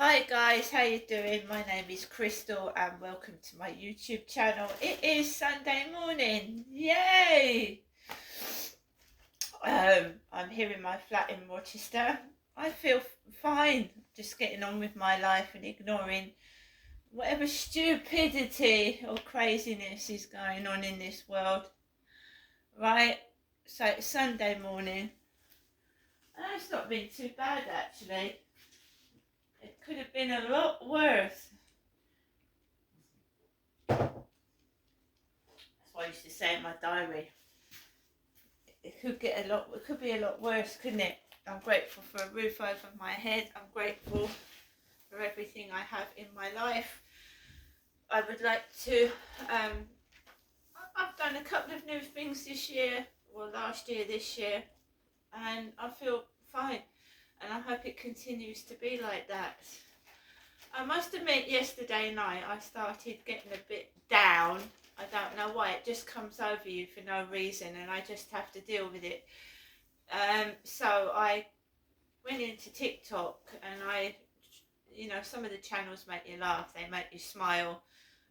Hi guys, how you doing? My name is Crystal and welcome to my YouTube channel. It is Sunday morning. Yay! I'm here in my flat in Rochester. I feel fine, just getting on with my life and ignoring whatever stupidity or craziness is going on in this world. Right? So it's Sunday morning. And it's not been too bad actually. It could have been a lot worse. That's what I used to say in my diary. It could get it could be a lot worse, couldn't it? I'm grateful for a roof over my head. I'm grateful for everything I have in my life. I would like to, I've done a couple of new things this year, or last year, this year, and I feel fine. And I hope it continues to be like that. I must admit, yesterday night I started getting a bit down. I don't know why, it just comes over you for no reason and I just have to deal with it. So I went into TikTok and some of the channels make you laugh, they make you smile.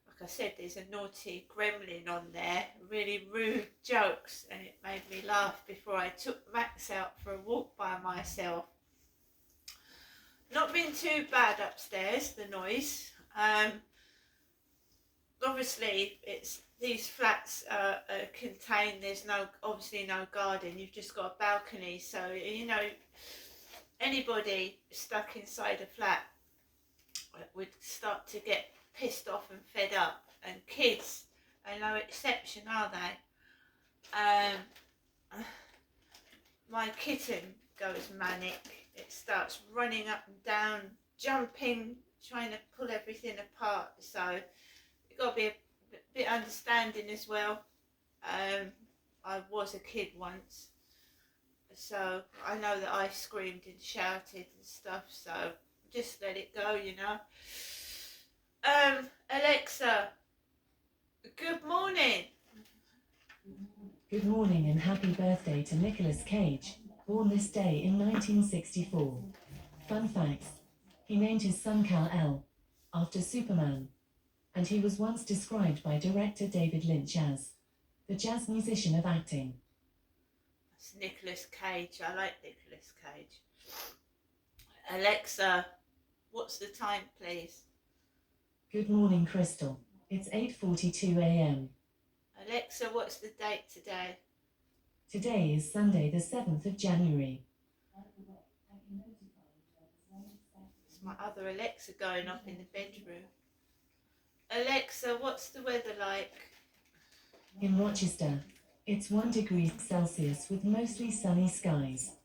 Like I said, there's a naughty gremlin on there, really rude jokes, and it made me laugh before I took Max out for a walk by myself. Not been too bad upstairs, the noise. Obviously it's these flats contain, there's obviously no garden, you've just got a balcony, so anybody stuck inside a flat would start to get pissed off and fed up, and kids are no exception, are they? My kitten goes manic. It starts running up and down, jumping, trying to pull everything apart, so you've got to be a bit understanding as well. I was a kid once, so I know that I screamed and shouted and stuff, so just let it go, Alexa, good morning. Good morning and happy birthday to Nicolas Cage, born this day in 1964. Fun facts: he named his son Kal-El after Superman, and he was once described by director David Lynch as the jazz musician of acting. That's Nicolas Cage. I like Nicolas Cage. Alexa, what's the time, please? Good morning, Crystal. It's 8:42 a.m. Alexa, what's the date today? Today is Sunday, the 7th of January. It's my other Alexa going off in the bedroom. Alexa, what's the weather like? In Rochester, it's 1 degree Celsius with mostly sunny skies.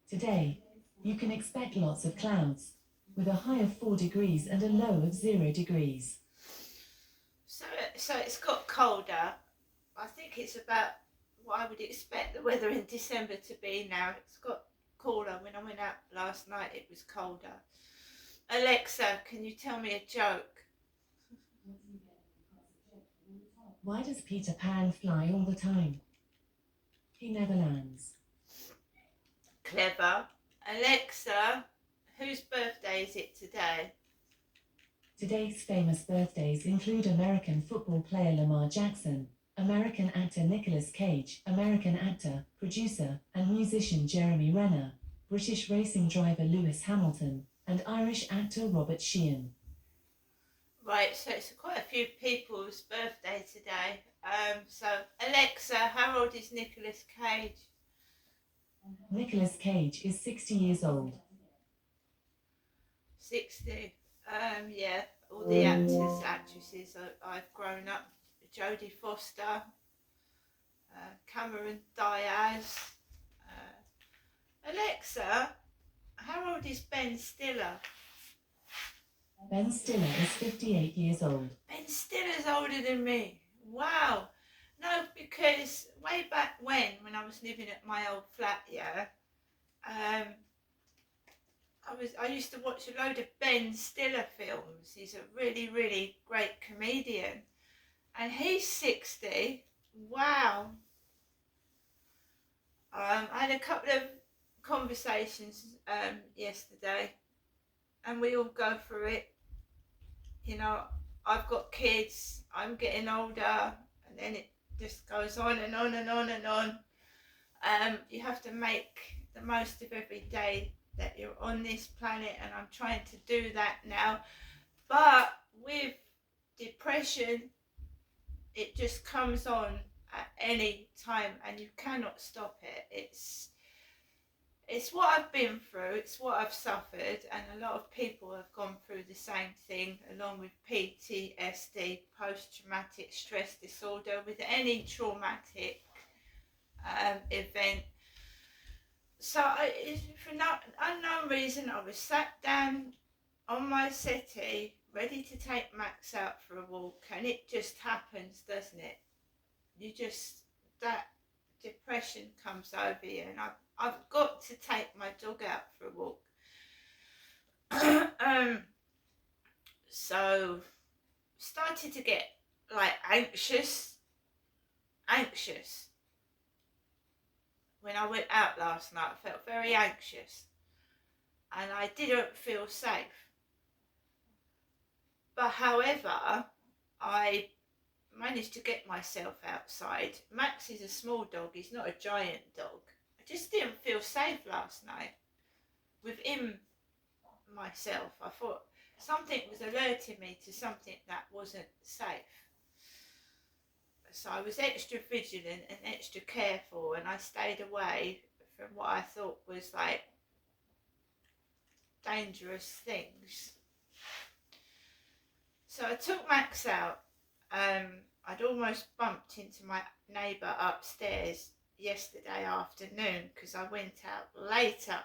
Today, you can expect lots of clouds, with a high of 4 degrees and a low of 0 degrees. So it's got colder. I think it's about what I would expect the weather in December to be now. It's got cooler. When I went out last night, it was colder. Alexa, can you tell me a joke? Why does Peter Pan fly all the time? He never lands. Clever. Alexa, whose birthday is it today? Today's famous birthdays include American football player Lamar Jackson, American actor Nicolas Cage, American actor, producer, and musician Jeremy Renner, British racing driver Lewis Hamilton, and Irish actor Robert Sheehan. Right, so it's quite a few people's birthday today. So Alexa, how old is Nicolas Cage? Nicolas Cage is 60 years old. 60. Yeah, all the actors, actresses I've grown up. Jodie Foster, Cameron Diaz. Alexa, how old is Ben Stiller? Ben Stiller is 58 years old. Ben Stiller's older than me. Wow. No, because way back when I was living at my old flat, yeah, I used to watch a load of Ben Stiller films. He's a really, really great comedian. And he's 60. Wow. I had a couple of conversations yesterday and we all go through it. You know, I've got kids, I'm getting older, and then it just goes on and on and on and on. You have to make the most of every day that you're on this planet, and I'm trying to do that now. But with depression, it just comes on at any time, and you cannot stop it. It's what I've been through, it's what I've suffered, and a lot of people have gone through the same thing, along with PTSD, post-traumatic stress disorder, with any traumatic event. So for no unknown reason, I was sat down on my settee, ready to take Max out for a walk, and it just happens, doesn't it? That depression comes over you, and I've got to take my dog out for a walk. So started to get like anxious. When I went out last night, I felt very anxious, and I didn't feel safe. But however, I managed to get myself outside. Max is a small dog, he's not a giant dog. I just didn't feel safe last night within myself. I thought something was alerting me to something that wasn't safe. So I was extra vigilant and extra careful, and I stayed away from what I thought was like dangerous things. So I took Max out. I'd almost bumped into my neighbour upstairs yesterday afternoon because I went out later.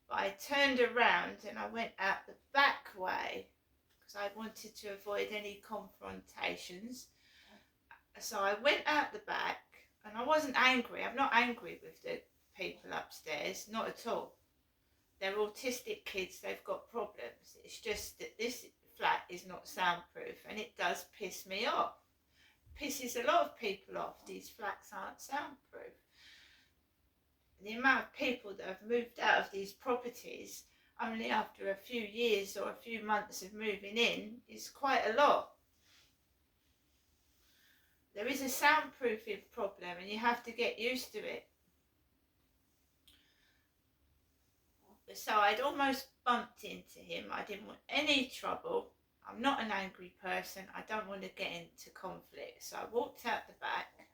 But I turned around and I went out the back way because I wanted to avoid any confrontations. So I went out the back, and I wasn't angry. I'm not angry with the people upstairs, not at all. They're autistic kids, they've got problems. It's just that this flat is not soundproof, and it does piss me off. Pisses a lot of people off. These flats aren't soundproof. The amount of people that have moved out of these properties only after a few years or a few months of moving in is quite a lot. There is a soundproofing problem, and you have to get used to it. So I'd almost bumped into him. I didn't want any trouble. I'm not an angry person. I don't want to get into conflict. So I walked out the back.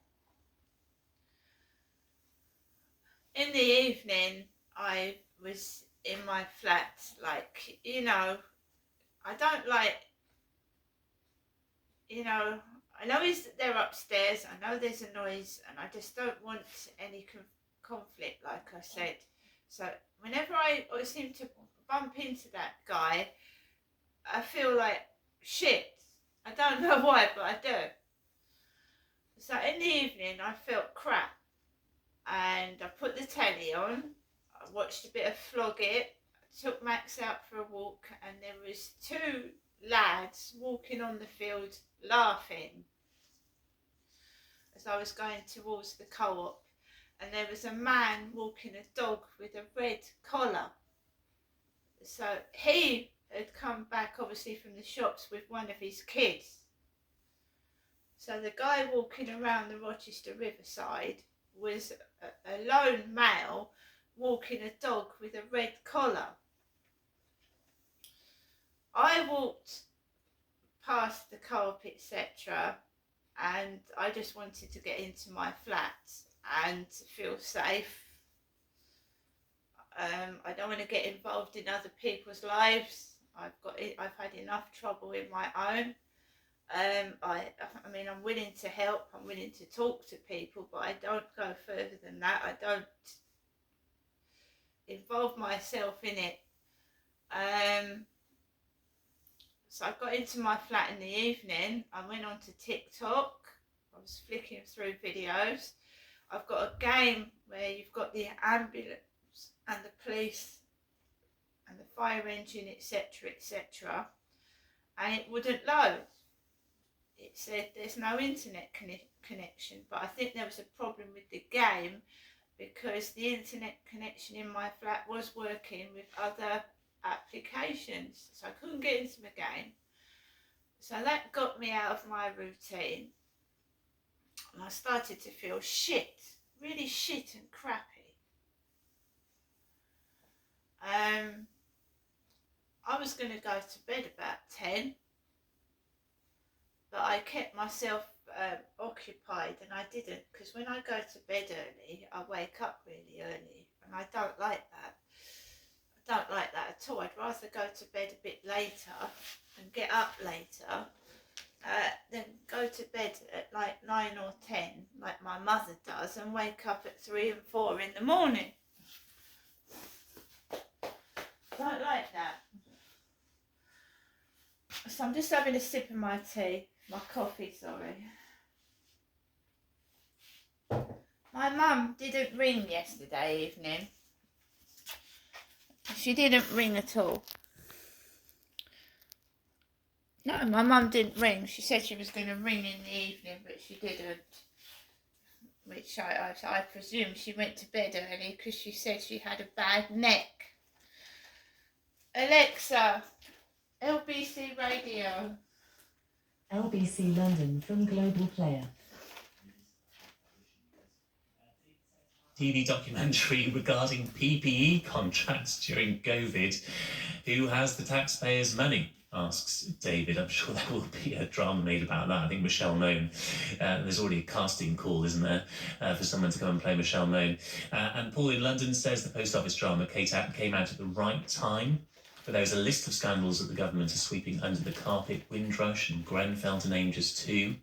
In the evening, I was in my flat, like, I don't like, I know they're upstairs, I know there's a noise, and I just don't want any conflict, like I said. So whenever I seem to bump into that guy, I feel like shit. I don't know why, but I do. So in the evening, I felt crap, and I put the telly on. I watched a bit of Flog It. I took Max out for a walk, and there was two lads walking on the field laughing as I was going towards the co-op, and there was a man walking a dog with a red collar. So he had come back obviously from the shops with one of his kids. So the guy walking around the Rochester Riverside was a lone male walking a dog with a red collar. I walked past the co-op, etc., and I just wanted to get into my flat and feel safe. I don't want to get involved in other people's lives. I've had enough trouble in my own. I mean, I'm willing to help, I'm willing to talk to people, but I don't go further than that. I don't involve myself in it. So I got into my flat in the evening. I went on to TikTok. I was flicking through videos. I've got a game where you've got the ambulance and the police and the fire engine, etc., etc., and it wouldn't load. It said there's no internet connection, but I think there was a problem with the game because the internet connection in my flat was working with other applications, so I couldn't get into my game. So that got me out of my routine, and I started to feel shit, really shit and crappy. I was going to go to bed about 10, but I kept myself occupied, and I didn't, because when I go to bed early, I wake up really early, and I don't like that. I don't like that at all. I'd rather go to bed a bit later and get up later than go to bed at like 9 or 10, like my mother does, and wake up at 3 and 4 in the morning. I don't like that. So I'm just having a sip of my tea, my coffee, sorry. My mum didn't ring yesterday evening. She didn't ring at all. No, my mum didn't ring. She said she was going to ring in the evening, but she didn't. Which I presume she went to bed early because she said she had a bad neck. Alexa, LBC Radio. LBC London from Global Player. TV documentary regarding PPE contracts during COVID. Who has the taxpayers' money? Asks David. I'm sure there will be a drama made about that. I think Michelle Mone. There's already a casting call, isn't there, for someone to come and play Michelle Mone. And Paul in London says the post office drama came out at the right time. But there's a list of scandals that the government is sweeping under the carpet. Windrush and Grenfell, to name just two.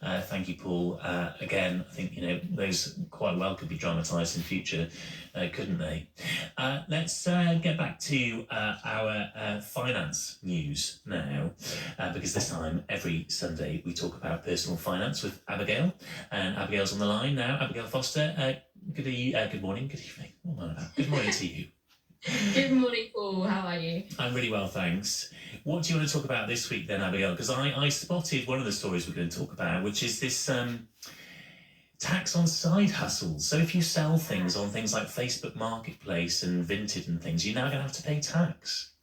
Thank you, Paul. Again, I think, those quite well could be dramatised in future, couldn't they? Let's get back to our finance news now, because this time, every Sunday, we talk about personal finance with Abigail. And Abigail's on the line now. Abigail Foster, good morning, good evening. What am I about? Good morning to you. Good morning, Paul. How are you? I'm really well, thanks. What do you want to talk about this week then, Abigail? Because I spotted one of the stories we're going to talk about, which is this tax on side hustles. So if you sell things on things like Facebook Marketplace and Vinted and things, you're now going to have to pay tax.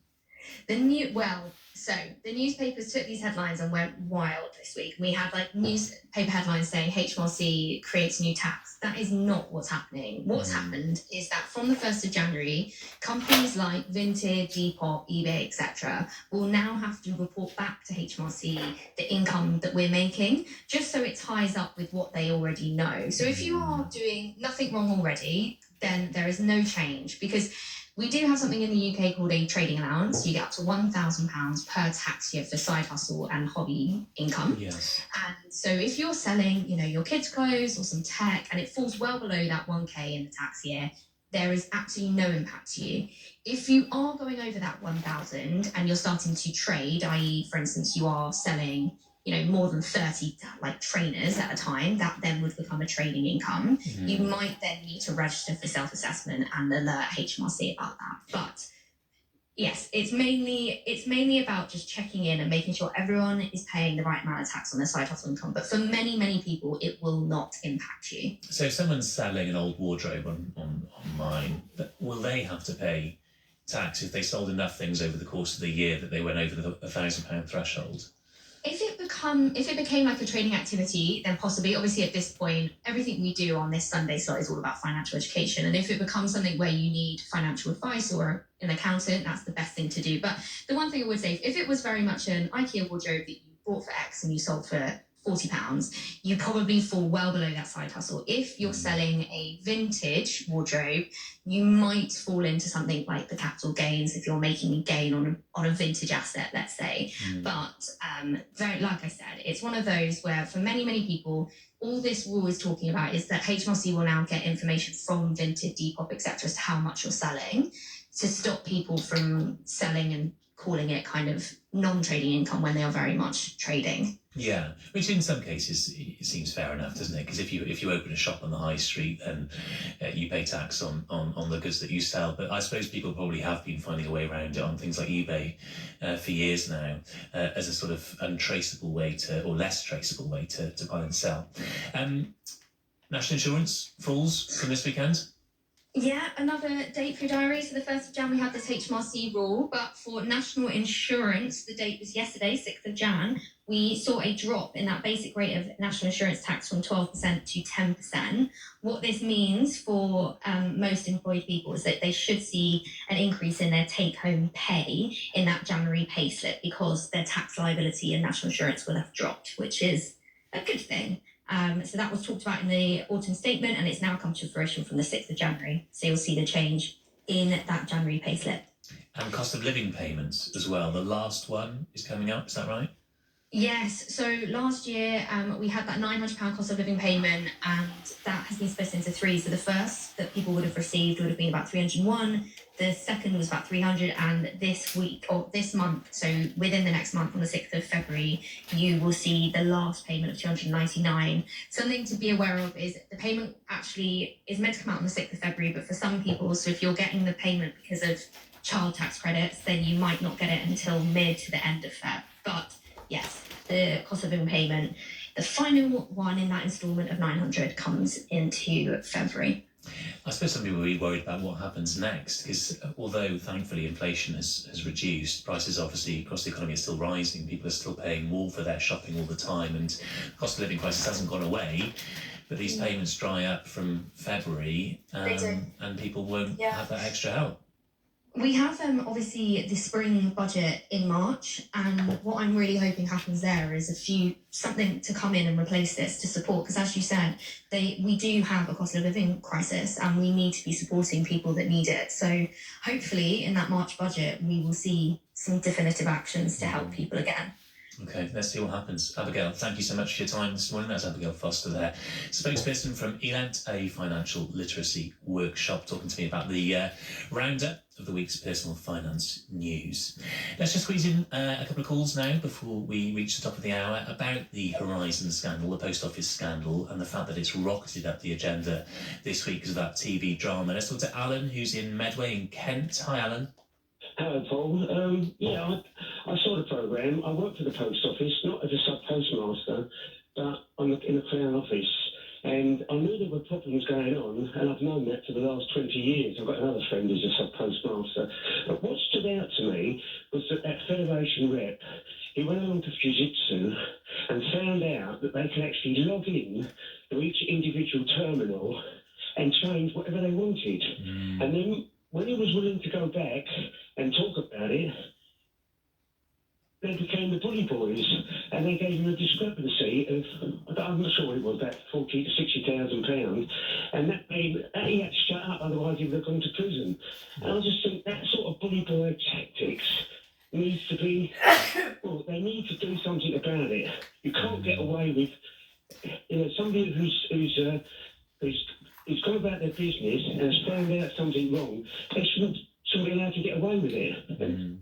The newspapers took these headlines and went wild this week. We had newspaper headlines saying HMRC creates new tax. That is not what's happening. What's happened is that from the 1st of January, companies like Vinted, Depop, eBay, etc. will now have to report back to HMRC the income that we're making, just so it ties up with what they already know. So if you are doing nothing wrong already, then there is no change, because we do have something in the UK called a trading allowance. You get up to £1,000 per tax year for side hustle and hobby income. Yes. And so if you're selling, your kids' clothes or some tech, and it falls well below that 1K in the tax year, there is absolutely no impact to you. If you are going over that 1,000 and you're starting to trade, i.e., for instance, you are selling more than 30 trainers at a time, that then would become a trading income. Mm-hmm. You might then need to register for self-assessment and alert HMRC about that. But yes, it's mainly about just checking in and making sure everyone is paying the right amount of tax on their side hustle income. But for many, many people, it will not impact you. So if someone's selling an old wardrobe online, will they have to pay tax if they sold enough things over the course of the year that they went over the £1,000 threshold? If it became like a trading activity, then possibly. Obviously, at this point, everything we do on this Sunday slot is all about financial education. And if it becomes something where you need financial advice or an accountant, that's the best thing to do. But the one thing I would say, if it was very much an IKEA wardrobe that you bought for X and you sold for £40, you probably fall well below that side hustle. If you're selling a vintage wardrobe, you might fall into something like the capital gains if you're making a gain on a vintage asset, let's say. But like I said, it's one of those where for many, many people, all this rule is talking about is that HMRC will now get information from Vinted, Depop, etc. as to how much you're selling, to stop people from selling and calling it kind of non-trading income when they are very much trading. Yeah, which in some cases it seems fair enough, doesn't it? Because if you open a shop on the high street, then you pay tax on the goods that you sell. But I suppose people probably have been finding a way around it on things like eBay for years now, as a sort of untraceable way or less traceable way to buy and sell. National insurance falls from this weekend. Yeah, another date for your diary. So the 1st of Jan, we had this HMRC rule, but for national insurance, the date was yesterday, 6th of Jan. We saw a drop in that basic rate of national insurance tax from 12% to 10%. What this means for most employed people is that they should see an increase in their take-home pay in that January payslip because their tax liability and national insurance will have dropped, which is a good thing. So that was talked about in the autumn statement, and it's now come to fruition from the 6th of January. So you'll see the change in that January payslip. And cost of living payments as well. The last one is coming up, is that right? Yes. So last year we had that £900 cost of living payment, and that has been split into three. So the first that people would have received would have been about 301. The second was about 300, and this week or this month, so within the next month on the 6th of February, you will see the last payment of 299. Something to be aware of is the payment actually is meant to come out on the 6th of February, but for some people, so if you're getting the payment because of child tax credits, then you might not get it until mid to the end of Feb. But yes, the cost of living payment, the final one in that instalment of 900 comes into February. I suppose some people will be worried about what happens next, because although thankfully inflation has reduced, prices obviously across the economy are still rising. People are still paying more for their shopping all the time, and cost of living crisis hasn't gone away. But these payments dry up from February, and people won't have that extra help. We have obviously the spring budget in March, and what I'm really hoping happens there is something to come in and replace this to support, because as you said, we do have a cost of living crisis and we need to be supporting people that need it. So hopefully in that March budget we will see some definitive actions to help people again. Okay, let's see what happens. Abigail, thank you so much for your time this morning. That's Abigail Foster there, spokesperson from ELANT, a financial literacy workshop, talking to me about the roundup of the week's personal finance news. Let's just squeeze in a couple of calls now before we reach the top of the hour about the Horizon scandal, the post office scandal, and the fact that it's rocketed up the agenda this week because of that TV drama. Let's talk to Alan, who's in Medway in Kent. Hi, Alan. Hello, Paul. I saw the programme. I work for the post office, not as a sub-postmaster, but in the Crown office. And I knew there were problems going on, and I've known that for the last 20 years. I've got another friend who's a sub-postmaster. But what stood out to me was that Federation rep, he went along to Fujitsu and found out that they can actually log in to each individual terminal and change whatever they wanted. And then when he was willing to go back and talk about it, they became the bully boys, and they gave him a discrepancy of, I'm not sure what it was, about £40,000 to £60,000, and that he had to shut up, otherwise he would have gone to prison. And I just think that sort of bully boy tactics needs to be, well, they need to do something about it. You can't get away with, somebody who's gone about their business and has found out something wrong, they shouldn't be allowed to get away with it.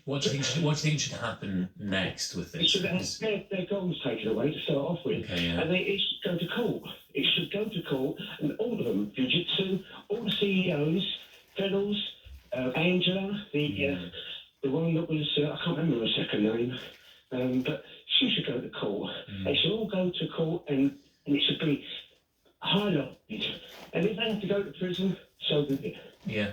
What do you think should happen next with this? They should have their goals taken away to start off with, and it should go to court. It should go to court, and all of them, Fujitsu, all the CEOs, Fennels, Angela, the one that was, I can't remember her second name, but she should go to court. They should all go to court, and it should be highlighted. And if they have to go to prison, so be it. Yeah.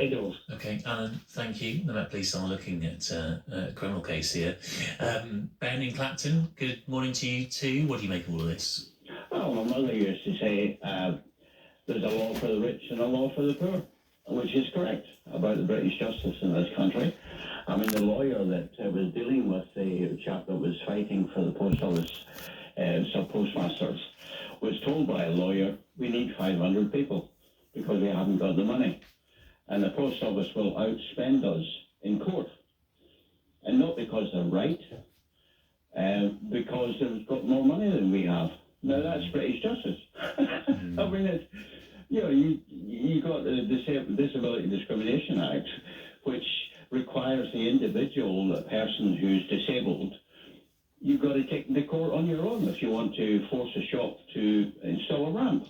Okay, Alan, thank you. The Met Police are looking at a criminal case here. Ben in Clapton, good morning to you too. What do you make of all of this? Well, my mother used to say there's a law for the rich and a law for the poor, which is correct about the British justice in this country. I mean, the lawyer that was dealing with the chap that was fighting for the post office sub-postmasters was told by a lawyer, we need 500 people because we haven't got the money. And the post office will outspend us in court. And not because they're right, because they've got more money than we have. Now that's British justice. I mean, it's, you got the Disability Discrimination Act, which requires the individual, the person who's disabled, you've got to take the court on your own if you want to force a shop to install a ramp.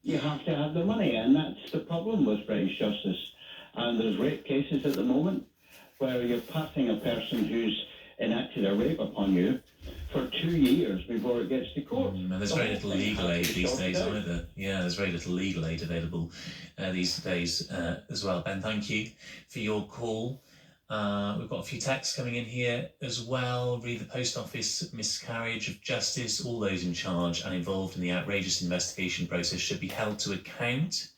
You have to have the money, and that's the problem with British justice. And there's rape cases at the moment where you're passing a person who's enacted a rape upon you for 2 years before it gets to court. And there's very little legal aid these days either. Yeah, there's very little legal aid available these days as well. Ben, thank you for your call. We've got a few texts coming in here as well. Read the Post Office miscarriage of justice. All those in charge and involved in the outrageous investigation process should be held to account.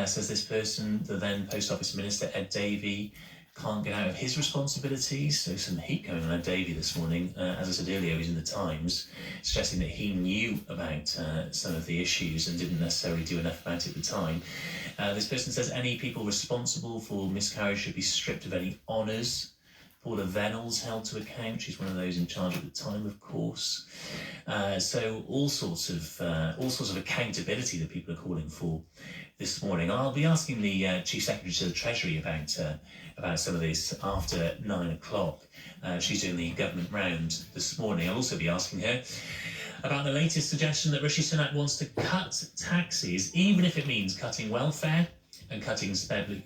Says this person, the then Post Office Minister Ed Davey can't get out of his responsibilities. So some heat coming on Ed Davey this morning. As I said earlier, he was in the Times, suggesting that he knew about some of the issues and didn't necessarily do enough about it at the time. This person says any people responsible for miscarriage should be stripped of any honours. Paula Vennell's held to account. She's one of those in charge at the time, of course. So all sorts of accountability that people are calling for this morning. I'll be asking the Chief Secretary to the Treasury about some of this after 9 o'clock. She's doing the government round this morning. I'll also be asking her about the latest suggestion that Rishi Sunak wants to cut taxes, even if it means cutting welfare and cutting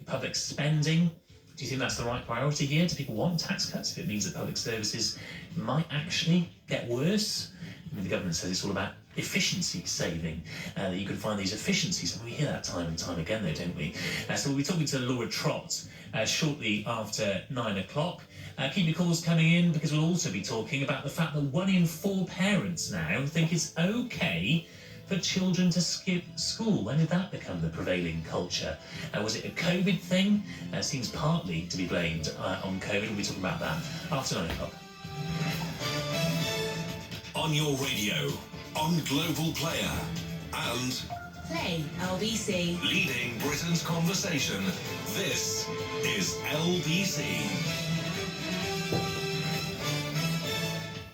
public spending. Do you think that's the right priority here? Do people want tax cuts if it means that public services might actually get worse? I mean, the government says it's all about efficiency saving, that you can find these efficiencies, and we hear that time and time again though, don't we? So we'll be talking to Laura Trott shortly after 9 o'clock. Keep your calls coming in, because we'll also be talking about the fact that 1 in 4 parents now think it's okay for children to skip school. When did that become the prevailing culture? Was it a COVID thing? Seems partly to be blamed on COVID. We'll be talking about that after 9 o'clock. On your radio, on Global Player, and Play LBC. leading Britain's conversation. This is LBC.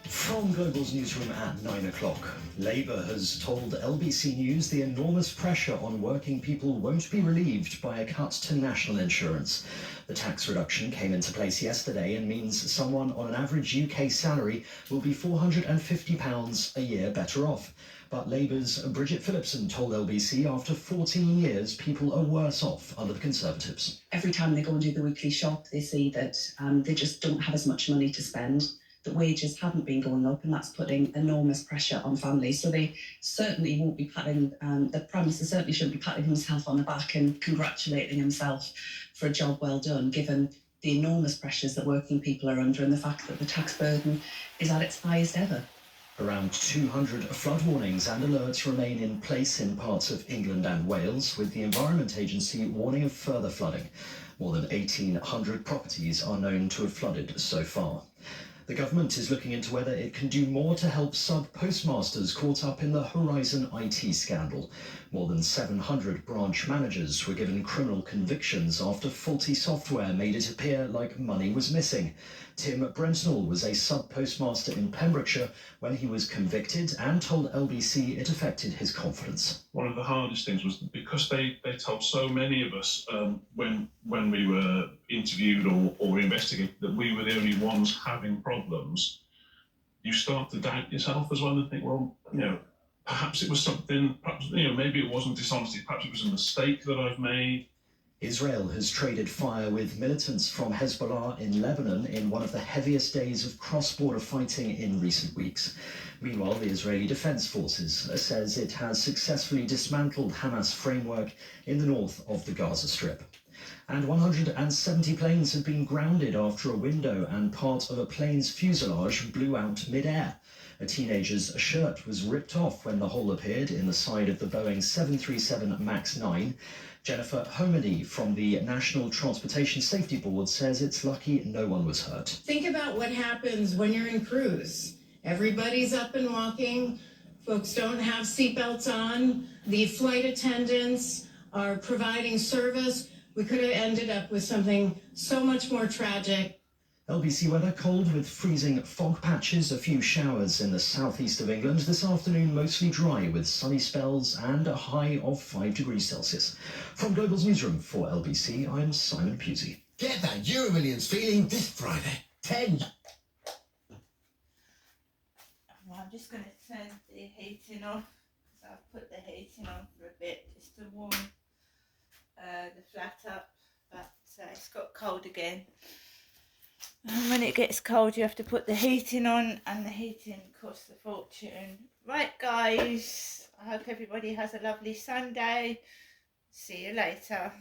From Global's newsroom at 9 o'clock, Labour has told LBC News the enormous pressure on working people won't be relieved by a cut to national insurance. The tax reduction came into place yesterday and means someone on an average UK salary will be £450 a year better off. But Labour's Bridget Phillipson told LBC after 14 years, people are worse off under the Conservatives. Every time they go and do the weekly shop, they see that they just don't have as much money to spend. The wages haven't been going up, and that's putting enormous pressure on families. So they certainly won't be patting, the Prime Minister certainly shouldn't be patting himself on the back and congratulating himself for a job well done, given the enormous pressures that working people are under and the fact that the tax burden is at its highest ever. Around 200 flood warnings and alerts remain in place in parts of England and Wales, with the Environment Agency warning of further flooding. More than 1,800 properties are known to have flooded so far. The government is looking into whether it can do more to help sub-postmasters caught up in the Horizon IT scandal. More than 700 branch managers were given criminal convictions after faulty software made it appear like money was missing. Tim Brentnall was a sub-postmaster in Pembrokeshire when he was convicted and told LBC it affected his confidence. One of the hardest things was because they told so many of us when we were interviewed or investigated that we were the only ones having problems, you start to doubt yourself as well and think, well, perhaps it was something, perhaps, maybe it wasn't dishonesty, perhaps it was a mistake that I've made. Israel has traded fire with militants from Hezbollah in Lebanon in one of the heaviest days of cross-border fighting in recent weeks. Meanwhile, the Israeli Defense Forces says it has successfully dismantled Hamas framework in the north of the Gaza Strip. And 170 planes have been grounded after a window and part of a plane's fuselage blew out mid-air. A teenager's shirt was ripped off when the hole appeared in the side of the Boeing 737 MAX 9. Jennifer Homedy from the National Transportation Safety Board says it's lucky no one was hurt. Think about what happens when you're in cruise. Everybody's up and walking. Folks don't have seatbelts on. The flight attendants are providing service. We could have ended up with something so much more tragic. LBC weather, cold with freezing fog patches, a few showers in the southeast of England. This afternoon, mostly dry with sunny spells and a high of 5 degrees Celsius. From Global's newsroom for LBC, I'm Simon Pusey. Get that Euromillions feeling this Friday. 10. Well, I'm just going to turn the heating off, because I've put the heating on for a bit just to warm the flat up, but it's got cold again. And when it gets cold, you have to put the heating on, and the heating costs a fortune. Right, guys, I hope everybody has a lovely Sunday. See you later.